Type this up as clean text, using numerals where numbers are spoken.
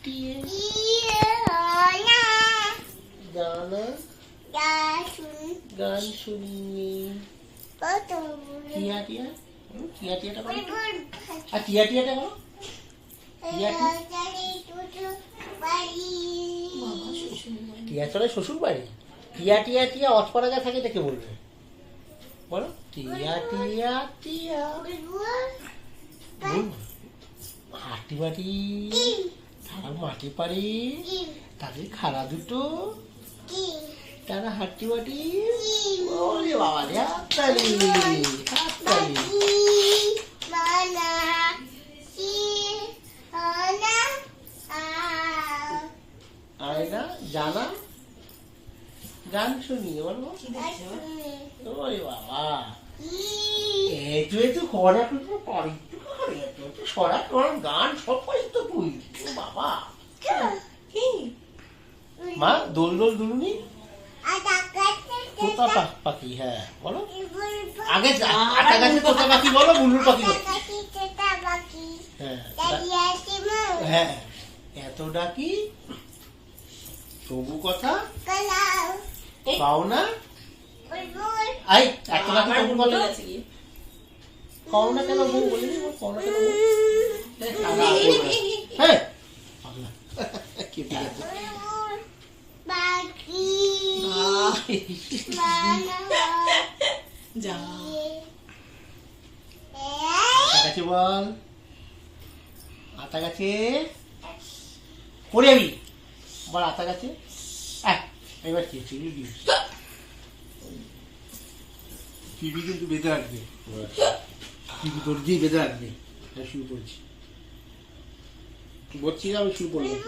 টিয়ে গানা গান শুনি। টিয়া টিয়া টিয়া টিয়াটা করো আর টিয়া টিয়াটা করো। টিয়া চলে শ্বশুর বাড়ি। টিয়া টিয়া টিয়া অজপাড়া থাকে দেখে বলবে, বলো টিয়া টিয়া টিয়া। হাঁটি বাটি তারা মাটি পারি, তাদের খাড়া দুটো তারা হাঁটি বাটি। ওরে বাবা রে, হাততালি হাততালি। আয়না জানা গান শুনি বলবো। ওরে বাবা একটু একটু খরা টুকু পারি, একটু সরা তোমার গান সব পারিস তো তুই। বাবা মা দোল দোল দুলুনি তোতা পাখি। হ্যাঁ বলো আগে আটা গাছে তোতা পাখি বলো, বুলবুল পাখি বলো। হ্যাঁ হ্যাঁ এত ডাকি তবু কথা পাও না। আই এত ডাকি তবু বলে কও না কেন বউ বলিনি, কও না কেন বউ। হ্যাঁ কি ঠিক আছে। আতা গাছে বল, আতা গাছে পড়ে যাবি বল। আতা গাছে এবার কি চিবি দিবি, চিবি কিন্তু বেঁধে রাখবে, চিবি তোর দিয়ে বেঁধে রাখবে। শুরু করেছি বলছি, আমি শুরু করলাম।